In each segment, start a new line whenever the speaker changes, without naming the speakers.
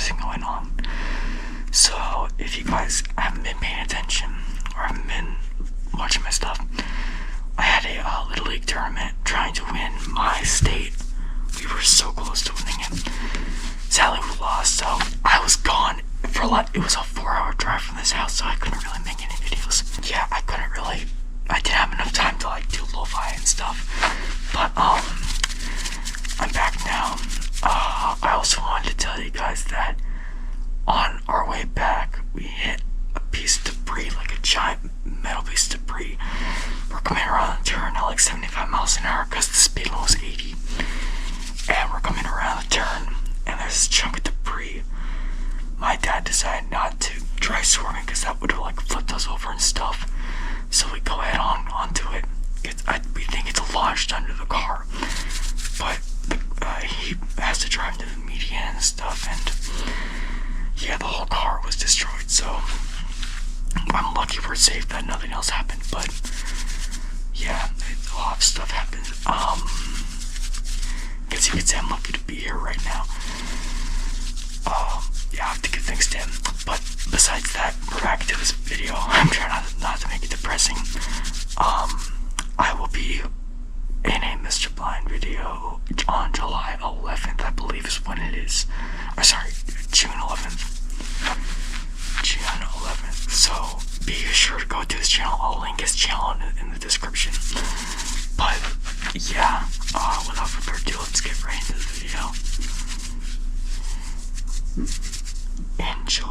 everything going on. So if you guys haven't been paying attention or haven't been watching my stuff, I had a Little League tournament trying to win my state. We were so close to winning it. Sadly, we lost, so I was gone for a lot. It was a 4-hour drive from this house, so I couldn't really make any videos. Yeah, I didn't have enough time to like do lo-fi and stuff. But I'm back now. I also wanted to tell you guys that on our way back, we hit a piece of debris, like a giant metal piece of debris. We're coming around the turn at like 75 miles an hour because the speed limit was 80. And we're coming around the turn, and there's this chunk of debris. My dad decided not to try swerving because that would have like flipped us over and stuff. So we go head onto it. We think it's lodged under the car, but he has to drive to the median and stuff, and yeah, the whole car was destroyed. So I'm lucky we're safe that nothing else happened, but yeah, a lot of stuff happened. Guess you could say I'm lucky to be here right now. Yeah, I have to give thanks to him. But besides that, we're back to this video. I'm trying not to make it depressing. I will be in a Mr. Blind video on July 11th, I believe is when it is. Or sorry, June 11th. June 11th. So be sure to go to his channel. I'll link his channel in the description. But yeah, without further ado, let's get right into the video. Enjoy.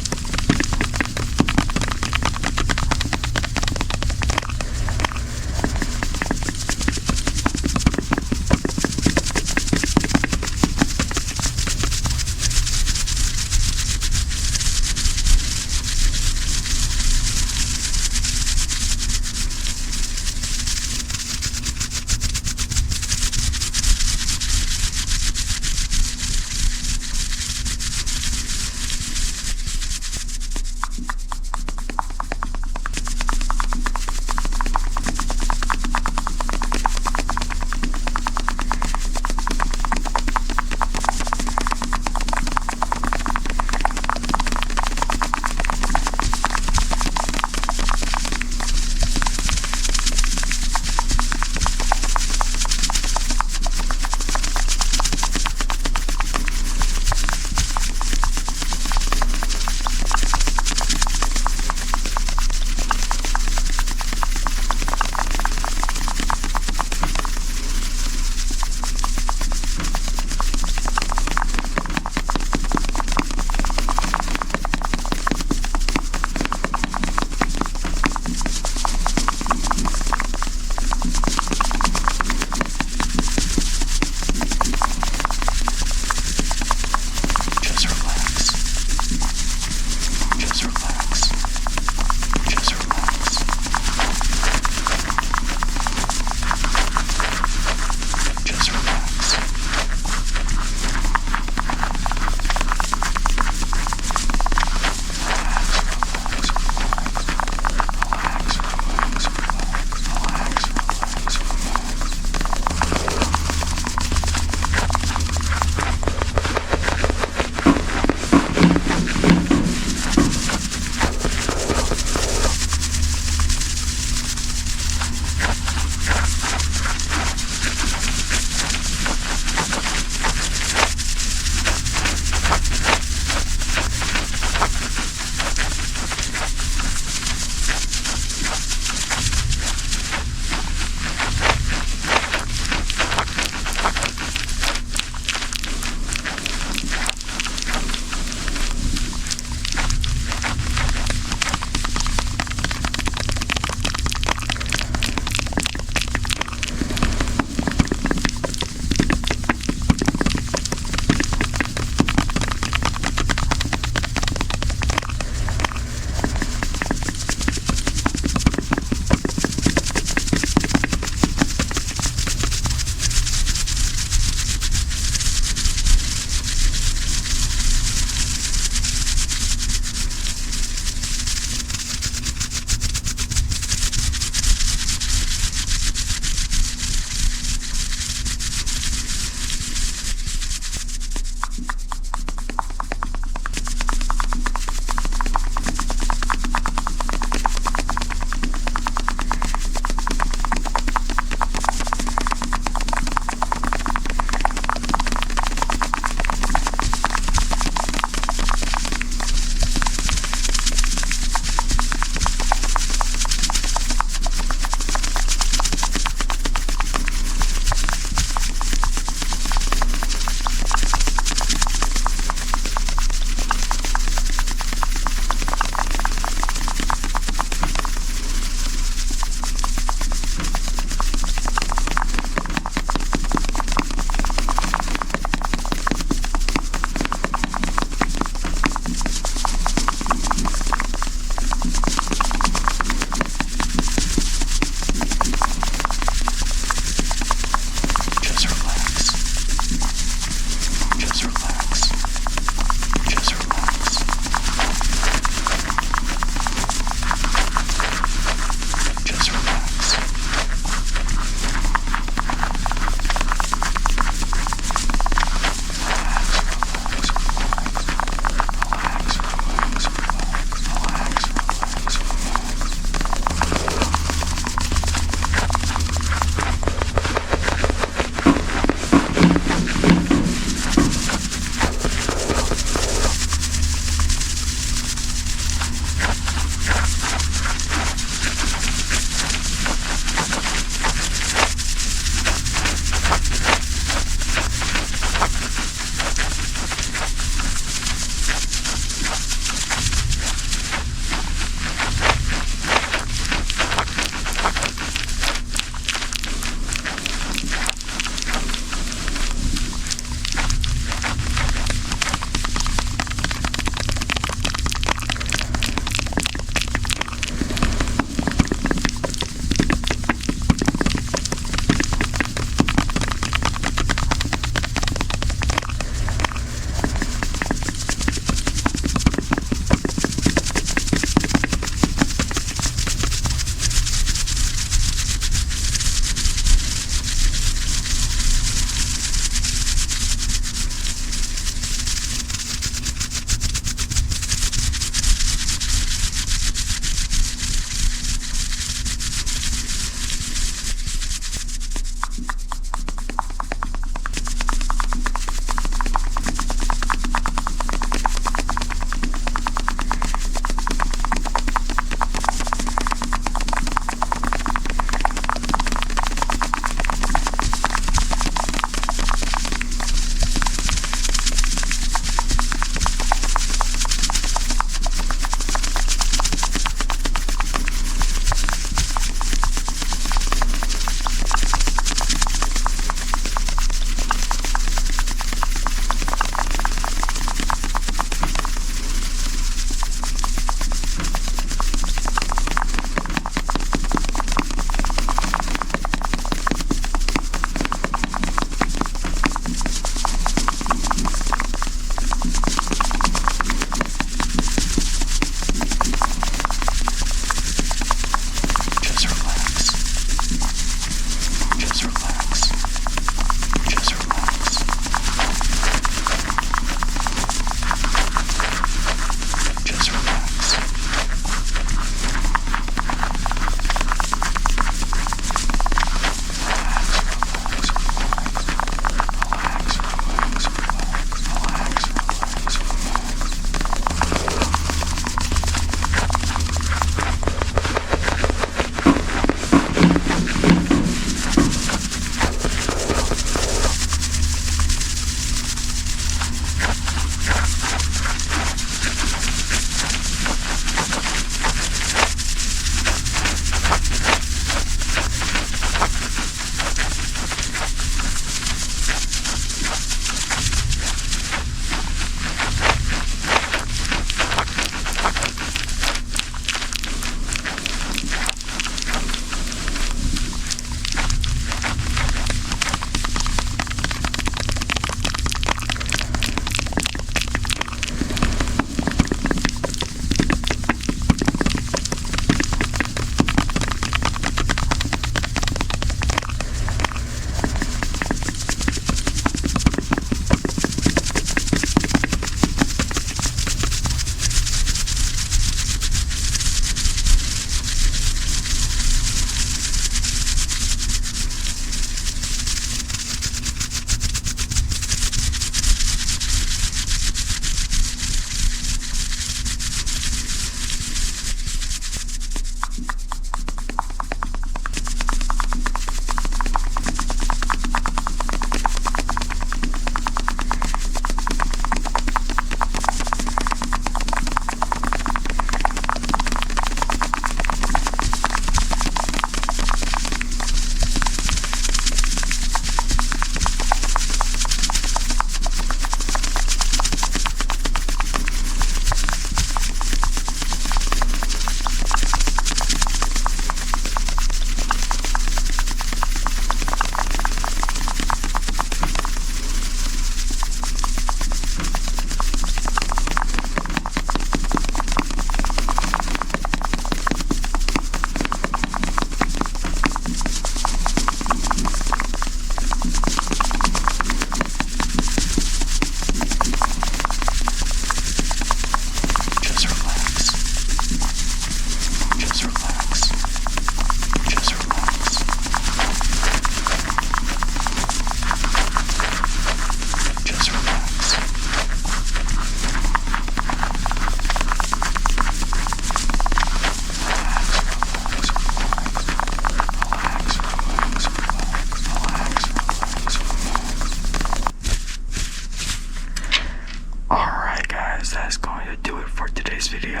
for today's video.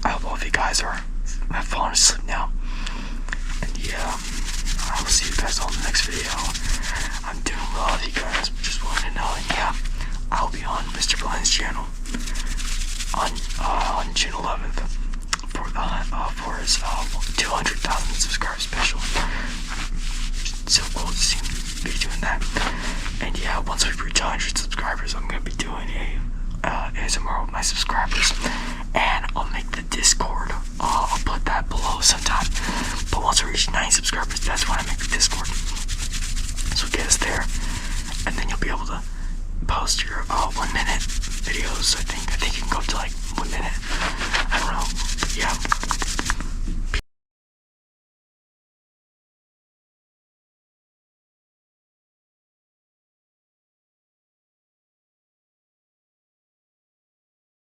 I hope all of you guys have fallen asleep now. And yeah, I will see you guys all in the next video. I'm doing well, if you guys just wanted to know. And yeah, I'll be on Mr. Blind's channel on June 11th for his 200,000 subscriber special. So cool to see him be doing that. And yeah, once we reach 100 subscribers, I'm gonna be doing a ASMR with my subscribers, and I'll make the Discord. I'll put that below sometime. But once we reach 90 subscribers, that's when I make the Discord. So get us there, and then you'll be able to post your 1 minute videos. I think you can go up to like 1 minute.